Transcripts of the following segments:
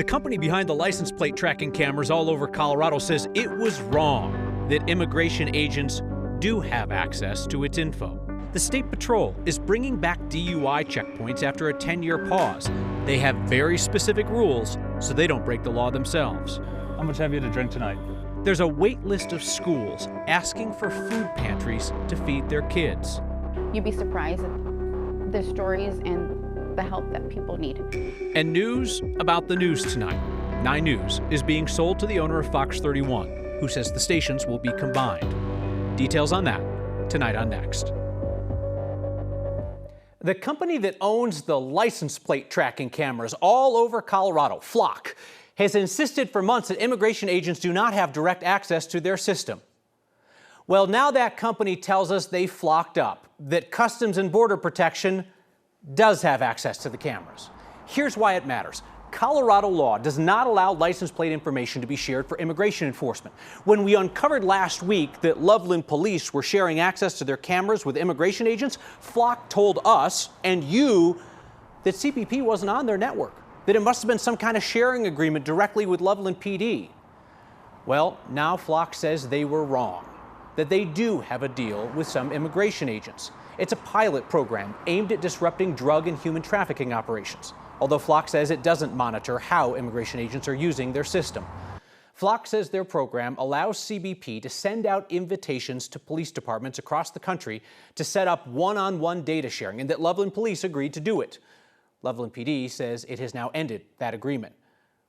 company behind the license plate tracking cameras all over Colorado says it was wrong that immigration agents do have access to its info. The State Patrol is bringing back DUI checkpoints after a 10-year pause. They have very specific rules so they don't break the law themselves. How much have you to drink tonight? There's a wait list of schools asking for food pantries to feed their kids. You'd be surprised at the stories and the help that people need. And news about the news tonight. 9 News is being sold to the owner of Fox 31, who says the stations will be combined. Details on that tonight on Next. The company that owns the license plate tracking cameras all over Colorado, Flock, has insisted for months that immigration agents do not have direct access to their system. Well, now that company tells us they flocked up, that Customs and Border Protection does have access to the cameras. Here's why it matters. Colorado law does not allow license plate information to be shared for immigration enforcement. When we uncovered last week that Loveland police were sharing access to their cameras with immigration agents, Flock told us and you that CBP wasn't on their network, that it must have been some kind of sharing agreement directly with Loveland PD. Well, now Flock says they were wrong, that they do have a deal with some immigration agents. It's a pilot program aimed at disrupting drug and human trafficking operations, although Flock says it doesn't monitor how immigration agents are using their system. Flock says their program allows CBP to send out invitations to police departments across the country to set up one-on-one data sharing, and that Loveland Police agreed to do it. Loveland PD says it has now ended that agreement.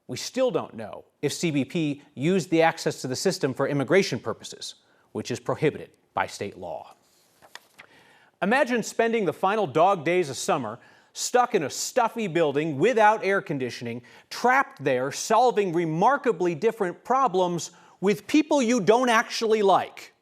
We still don't know if CBP used the access to the system for immigration purposes, which is prohibited by state law. Imagine spending the final dog days of summer stuck in a stuffy building without air conditioning, trapped there, solving remarkably different problems with people you don't actually like.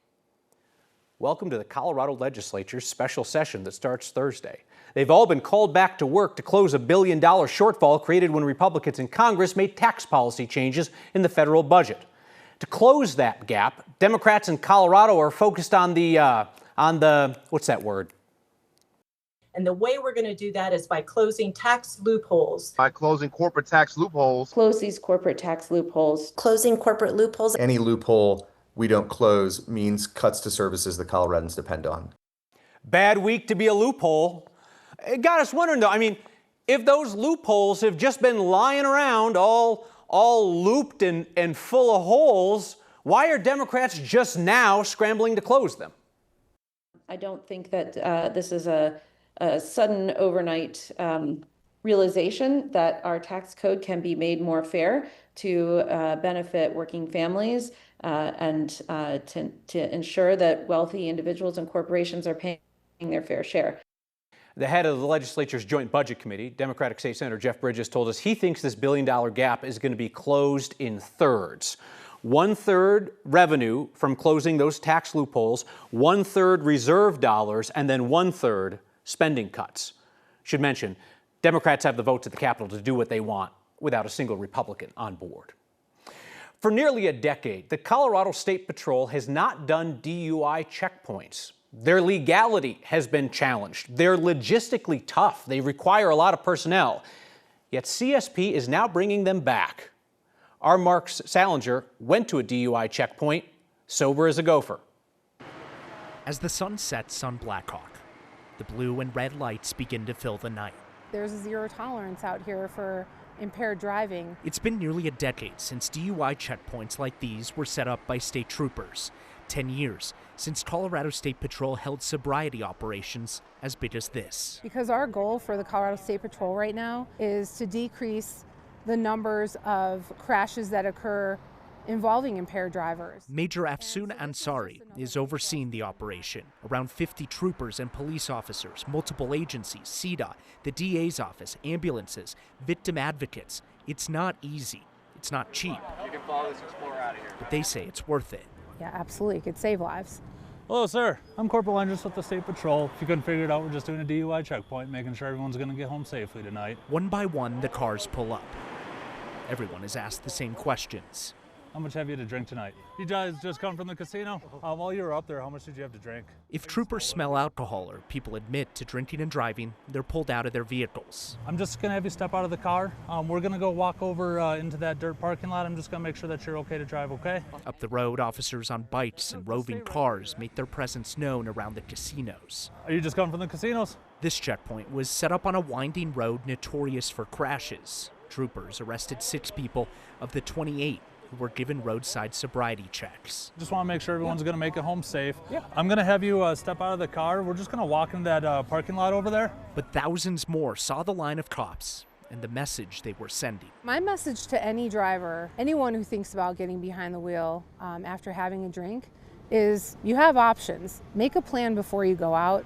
Welcome to the Colorado Legislature's special session that starts Thursday. They've all been called back to work to close a $1 billion shortfall created when Republicans in Congress made tax policy changes in the federal budget. To close that gap, Democrats in Colorado are focused on the what's that word? And the way we're going to do that is by closing tax loopholes. By closing corporate tax loopholes. Close these corporate tax loopholes. Closing corporate loopholes. Any loophole we don't close means cuts to services the Coloradans depend on. Bad week to be a loophole. It got us wondering though, I mean, if those loopholes have just been lying around all looped and full of holes, why are Democrats just now scrambling to close them? I don't think that this is a sudden overnight realization that our tax code can be made more fair to benefit working families and to ensure that wealthy individuals and corporations are paying their fair share. The head of the legislature's Joint Budget Committee, Democratic State Senator Jeff Bridges, told us he thinks this $1 billion gap is going to be closed in thirds. 1/3 revenue from closing those tax loopholes, 1/3 reserve dollars, and then 1/3 spending cuts. Should mention, Democrats have the votes at the Capitol to do what they want without a single Republican on board. For nearly a decade, the Colorado State Patrol has not done DUI checkpoints. Their legality has been challenged. They're logistically tough. They require a lot of personnel. Yet CSP is now bringing them back. Our Mark Salinger went to a DUI checkpoint, sober as a gopher. As the sun sets on Blackhawk, the blue and red lights begin to fill the night. There's a zero tolerance out here for impaired driving. It's been nearly a decade since DUI checkpoints like these were set up by state troopers. 10 years since Colorado State Patrol held sobriety operations as big as this. Because our goal for the Colorado State Patrol right now is to decrease the numbers of crashes that occur involving impaired drivers. Major Afsoon Ansari is overseeing the operation. Around 50 troopers and police officers, multiple agencies, CDOT, the DA's office, ambulances, victim advocates. It's not easy. It's not cheap. You can follow this Explorer out of here. But they say it's worth it. Yeah, absolutely. It could save lives. Hello, sir. I'm Corporal Andrews with the State Patrol. If you couldn't figure it out, we're just doing a DUI checkpoint, making sure everyone's going to get home safely tonight. One by one, the cars pull up. Everyone is asked the same questions. How much have you to drink tonight? You guys just come from the casino? While you were up there, how much did you have to drink? If troopers smell alcohol or people admit to drinking and driving, they're pulled out of their vehicles. I'm just going to have you step out of the car. We're going to go walk over into that dirt parking lot. I'm just going to make sure that you're okay to drive, okay? Up the road, officers on bikes and roving cars make their presence known around the casinos. Are you just coming from the casinos? This checkpoint was set up on a winding road notorious for crashes. Troopers arrested 6 people of the 28 who were given roadside sobriety checks. Just want to make sure everyone's going to make it home safe. Yeah. I'm going to have you step out of the car. We're just going to walk into that parking lot over there. But thousands more saw the line of cops and the message they were sending. My message to any driver, anyone who thinks about getting behind the wheel after having a drink, is you have options. Make a plan before you go out.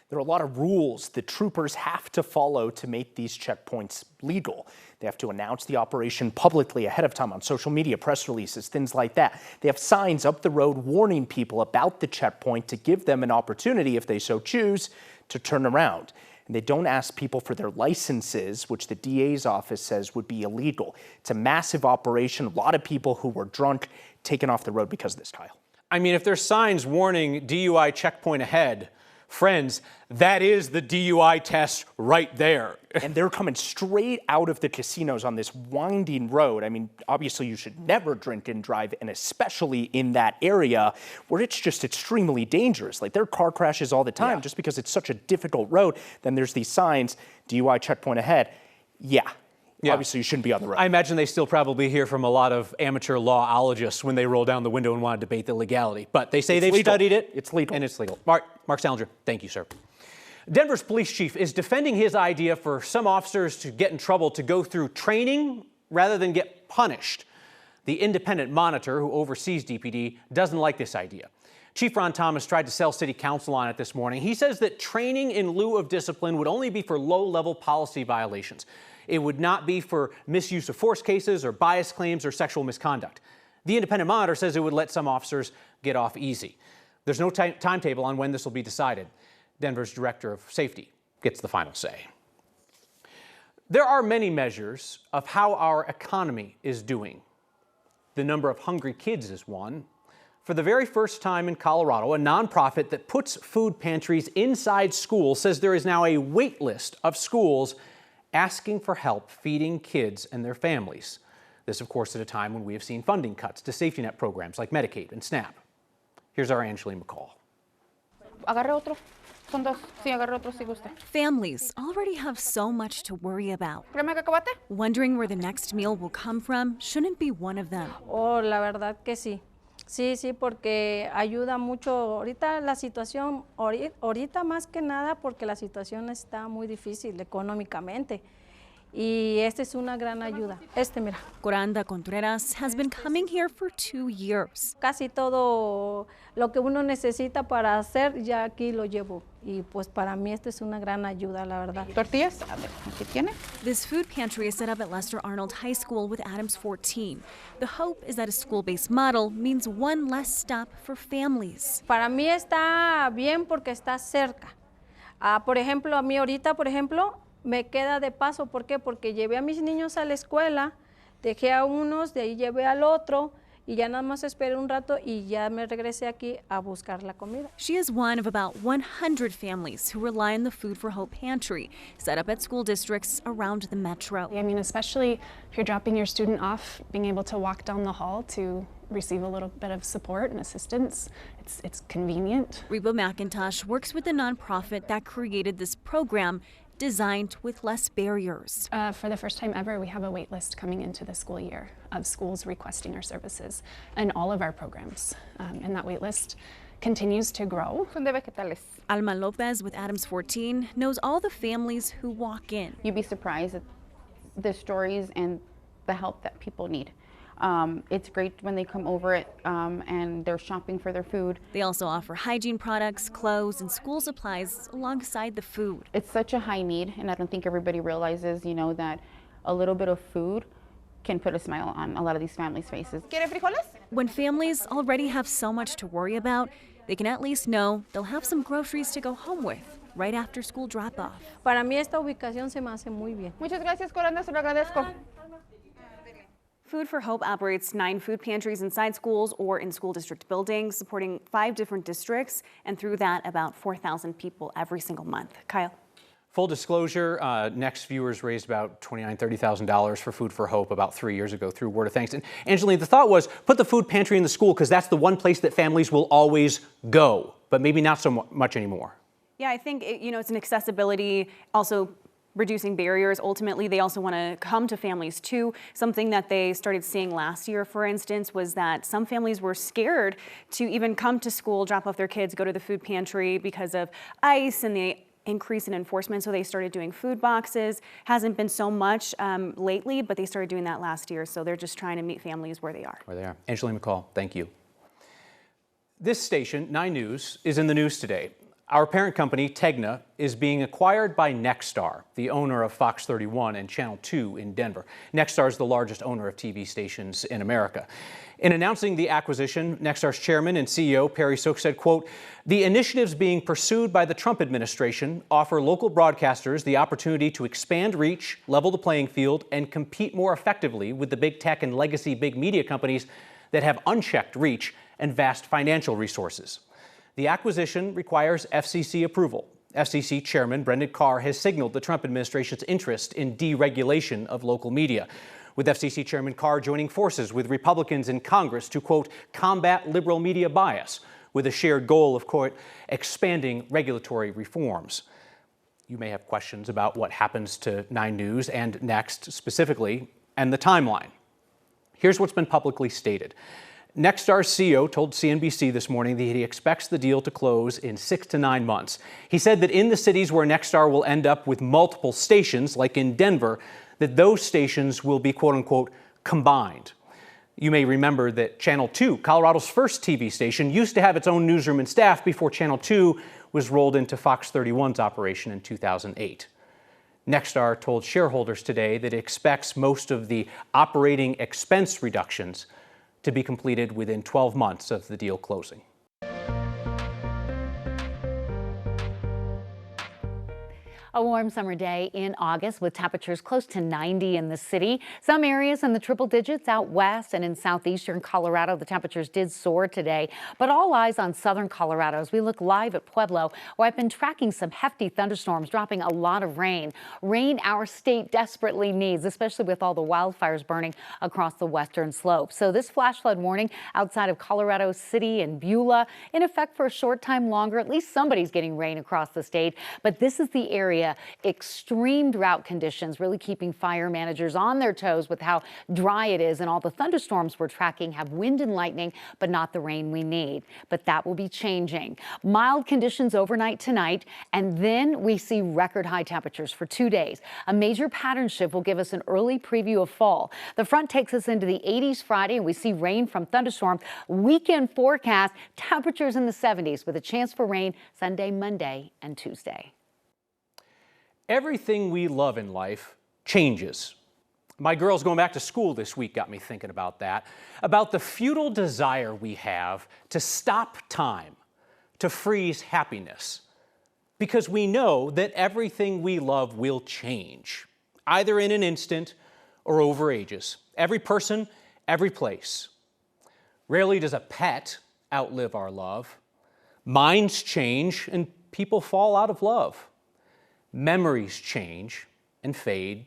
There are a lot of rules that troopers have to follow to make these checkpoints legal. They have to announce the operation publicly ahead of time on social media, press releases, things like that. They have signs up the road warning people about the checkpoint to give them an opportunity, if they so choose, to turn around. And they don't ask people for their licenses, which the DA's office says would be illegal. It's a massive operation. A lot of people who were drunk taken off the road because of this, Kyle. I mean, if there's signs warning DUI checkpoint ahead, friends, that is the DUI test right there. And they're coming straight out of the casinos on this winding road. I mean, obviously you should never drink and drive, and especially in that area where it's just extremely dangerous. Like, there are car crashes all the time just because it's such a difficult road. Then there's these signs, DUI checkpoint ahead. Yeah. Obviously, you shouldn't be on the road. I imagine they still probably hear from a lot of amateur lawologists when they roll down the window and want to debate the legality. But they say they've studied it. It's legal. And it's legal. Mark Salinger, thank you, sir. Denver's police chief is defending his idea for some officers to get in trouble to go through training rather than get punished. The independent monitor who oversees DPD doesn't like this idea. Chief Ron Thomas tried to sell city council on it this morning. He says that training in lieu of discipline would only be for low-level policy violations. It would not be for misuse of force cases or bias claims or sexual misconduct. The independent monitor says it would let some officers get off easy. There's no timetable on when this will be decided. Denver's director of safety gets the final say. There are many measures of how our economy is doing. The number of hungry kids is one. For the very first time in Colorado, a nonprofit that puts food pantries inside schools says there is now a wait list of schools asking for help feeding kids and their families. This, of course, at a time when we have seen funding cuts to safety net programs like Medicaid and SNAP. Here's our Angeline McCall. Agarre otro. Son dos. Sí, agarre otro si gusta. Families already have so much to worry about. ¿Crema de cacahuate? Wondering where the next meal will come from shouldn't be one of them. Oh, la verdad que sí. Sí, porque ayuda mucho ahorita la situación, ahorita más que nada porque la situación está muy difícil económicamente. Y esta es una gran ayuda. Mira. Coranda Contreras has been coming here for 2 years. Casi todo lo que uno necesita para hacer, ya aquí lo llevo. Y pues para mí esta es una gran ayuda, la verdad. Tortillas, a ver, ¿qué tiene? This food pantry is set up at Lester Arnold High School with Adams 14. The hope is that a school-based model means one less stop for families. Para mí está bien porque está cerca. Por ejemplo, a mí ahorita, me queda de paso. ¿Por qué? Porque llevé a mis niños a la escuela, dejé a unos, de ahí llevé al otro, y ya nada más esperé un rato y ya me regresé aquí a buscar la comida. She is one of about 100 families who rely on the Food for Hope pantry, set up at school districts around the metro. I mean, especially if you're dropping your student off, being able to walk down the hall to receive a little bit of support and assistance, it's convenient. Reba McIntosh works with the nonprofit that created this program, designed with less barriers. For the first time ever, we have a wait list coming into the school year of schools requesting our services and all of our programs. And that wait list continues to grow. Son de vegetales. Alma Lopez with Adams 14 knows all the families who walk in. You'd be surprised at the stories and the help that people need. It's great when they come over and they're shopping for their food. They also offer hygiene products, clothes, and school supplies alongside the food. It's such a high need, and I don't think everybody realizes, that a little bit of food can put a smile on a lot of these families' faces. ¿Quiere frijoles? When families already have so much to worry about, they can at least know they'll have some groceries to go home with right after school drop-off. Para mí esta ubicación se me hace muy bien. Muchas gracias, Coranda, se lo agradezco. Food for Hope operates 9 food pantries inside schools or in school district buildings, supporting 5 different districts, and through that, about 4,000 people every single month. Kyle. Full disclosure, Next viewers raised about $29,000, $30,000 for Food for Hope about 3 years ago through Word of Thanks. And Angeline, the thought was put the food pantry in the school because that's the one place that families will always go, but maybe not so much anymore. Yeah, I think it's an accessibility, also reducing barriers. Ultimately, they also want to come to families too. Something that they started seeing last year, for instance, was that some families were scared to even come to school, drop off their kids, go to the food pantry because of ICE and the increase in enforcement, so they started doing food boxes. Hasn't been so much lately, but they started doing that last year, so they're just trying to meet families where they are. Angeline McCall, thank you. This station, 9 News, is in the news today. Our parent company, Tegna, is being acquired by Nexstar, the owner of Fox 31 and Channel 2 in Denver. Nexstar is the largest owner of TV stations in America. In announcing the acquisition, Nexstar's chairman and CEO, Perry Sook, said, quote, "The initiatives being pursued by the Trump administration offer local broadcasters the opportunity to expand reach, level the playing field, and compete more effectively with the big tech and legacy big media companies that have unchecked reach and vast financial resources." The acquisition requires FCC approval. FCC Chairman Brendan Carr has signaled the Trump administration's interest in deregulation of local media, with FCC Chairman Carr joining forces with Republicans in Congress to, quote, combat liberal media bias, with a shared goal of, quote, expanding regulatory reforms. You may have questions about what happens to 9 News and Next specifically, and the timeline. Here's what's been publicly stated. Nexstar's CEO told CNBC this morning that he expects the deal to close in 6 to 9 months. He said that in the cities where Nexstar will end up with multiple stations, like in Denver, that those stations will be, quote unquote, combined. You may remember that Channel 2, Colorado's first TV station, used to have its own newsroom and staff before Channel 2 was rolled into Fox 31's operation in 2008. Nexstar told shareholders today that it expects most of the operating expense reductions to be completed within 12 months of the deal closing. A warm summer day in August with temperatures close to 90 in the city. Some areas in the triple digits out west and in southeastern Colorado. The temperatures did soar today, but all eyes on southern Colorado as we look live at Pueblo, where I've been tracking some hefty thunderstorms dropping a lot of rain. Rain our state desperately needs, especially with all the wildfires burning across the western slope. So this flash flood warning outside of Colorado City and Beulah in effect for a short time longer. At least somebody's getting rain across the state, but this is the area. Extreme drought conditions really keeping fire managers on their toes with how dry it is, and all the thunderstorms we're tracking have wind and lightning, but not the rain we need. But that will be changing. Mild conditions overnight tonight, and then we see record high temperatures for 2 days. A major pattern shift will give us an early preview of fall. The front takes us into the 80s Friday, and we see rain from thunderstorms. Weekend forecast, temperatures in the 70s with a chance for rain Sunday, Monday, and Tuesday. Everything we love in life changes. My girls going back to school this week got me thinking about that, about the futile desire we have to stop time, to freeze happiness, because we know that everything we love will change, either in an instant or over ages. Every person, every place. Rarely does a pet outlive our love. Minds change and people fall out of love. Memories change and fade,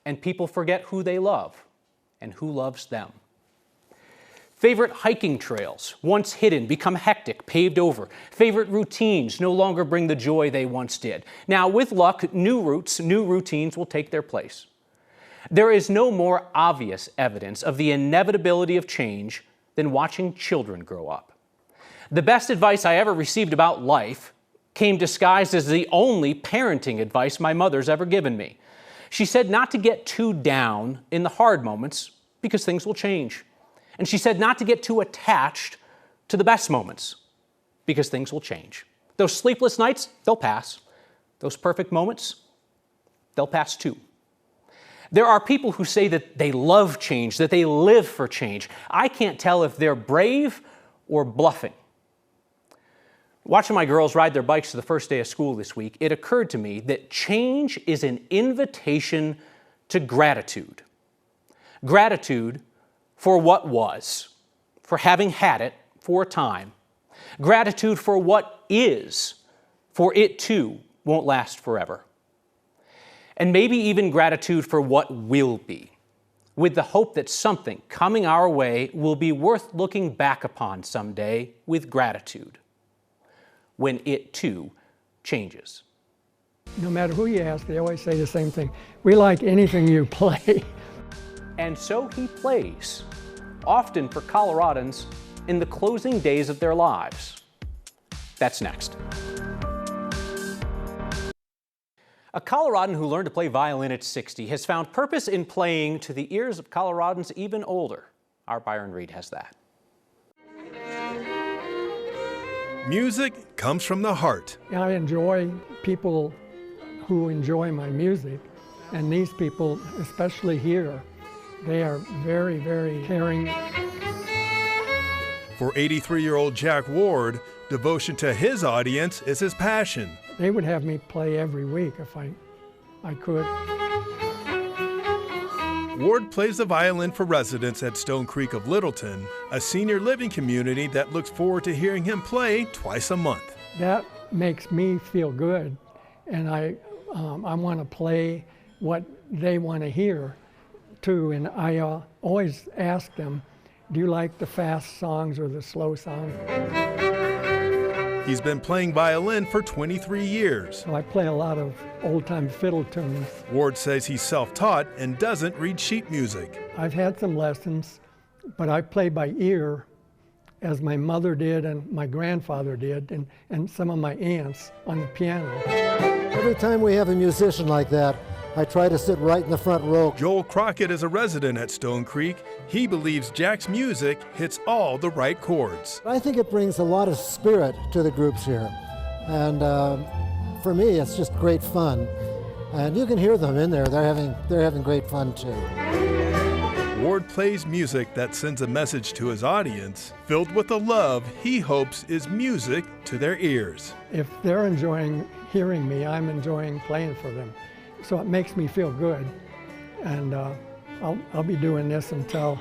and people forget who they love and who loves them. Favorite hiking trails, once hidden, become hectic, paved over. Favorite routines no longer bring the joy they once did. Now, with luck, new routes, new routines will take their place. There is no more obvious evidence of the inevitability of change than watching children grow up. The best advice I ever received about life came disguised as the only parenting advice my mother's ever given me. She said not to get too down in the hard moments because things will change. And she said not to get too attached to the best moments because things will change. Those sleepless nights, they'll pass. Those perfect moments, they'll pass too. There are people who say that they love change, that they live for change. I can't tell if they're brave or bluffing. Watching my girls ride their bikes to the first day of school this week, it occurred to me that change is an invitation to gratitude. Gratitude for what was, for having had it for a time. Gratitude for what is, for it too won't last forever. And maybe even gratitude for what will be, with the hope that something coming our way will be worth looking back upon someday with gratitude, when it too changes. No matter who you ask, they always say the same thing. We like anything you play. And so he plays, often for Coloradans, in the closing days of their lives. That's next. A Coloradan who learned to play violin at 60 has found purpose in playing to the ears of Coloradans even older. Our Byron Reed has that. Music comes from the heart. I enjoy people who enjoy my music, and these people, especially here, they are very, very caring. For 83-year-old Jack Ward, devotion to his audience is his passion. They would have me play every week if I could. Ward plays the violin for residents at Stone Creek of Littleton, a senior living community that looks forward to hearing him play twice a month. That makes me feel good, and I want to play what they want to hear too. And I always ask them, do you like the fast songs or the slow songs? He's been playing violin for 23 years. So I play a lot of old-time fiddle tunes. Ward says he's self-taught and doesn't read sheet music. I've had some lessons, but I play by ear, as my mother did and my grandfather did, and some of my aunts on the piano. Every time we have a musician like that, I try to sit right in the front row. Joel Crockett is a resident at Stone Creek. He believes Jack's music hits all the right chords. I think it brings a lot of spirit to the groups here. And for me, it's just great fun. And you can hear them in there. They're having great fun too. Ward plays music that sends a message to his audience, filled with the love he hopes is music to their ears. If they're enjoying hearing me, I'm enjoying playing for them. So it makes me feel good, and I'll be doing this until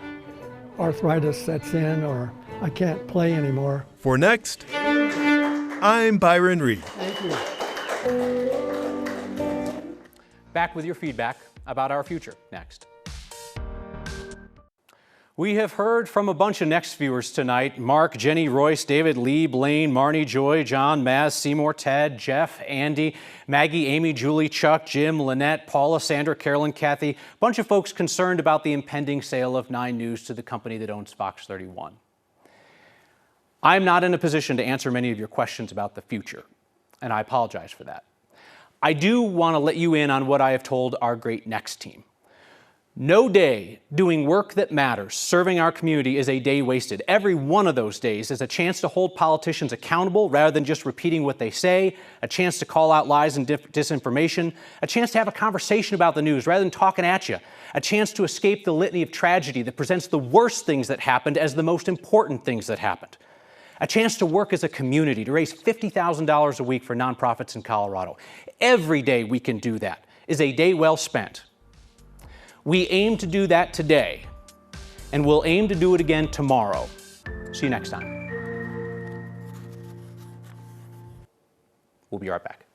arthritis sets in or I can't play anymore. For Next, I'm Byron Reed. Thank you. Back with your feedback about our future next. We have heard from a bunch of Next viewers tonight. Mark, Jenny, Royce, David, Lee, Blaine, Marnie, Joy, John, Maz, Seymour, Ted, Jeff, Andy, Maggie, Amy, Julie, Chuck, Jim, Lynette, Paula, Sandra, Carolyn, Kathy. A bunch of folks concerned about the impending sale of 9 News to the company that owns Fox 31. I'm not in a position to answer many of your questions about the future, and I apologize for that. I do want to let you in on what I have told our great Next team. No day doing work that matters, serving our community, is a day wasted. Every one of those days is a chance to hold politicians accountable rather than just repeating what they say, a chance to call out lies and disinformation, a chance to have a conversation about the news rather than talking at you, a chance to escape the litany of tragedy that presents the worst things that happened as the most important things that happened, a chance to work as a community to raise $50,000 a week for nonprofits in Colorado. Every day we can do that is a day well spent. We aim to do that today, and we'll aim to do it again tomorrow. See you next time. We'll be right back.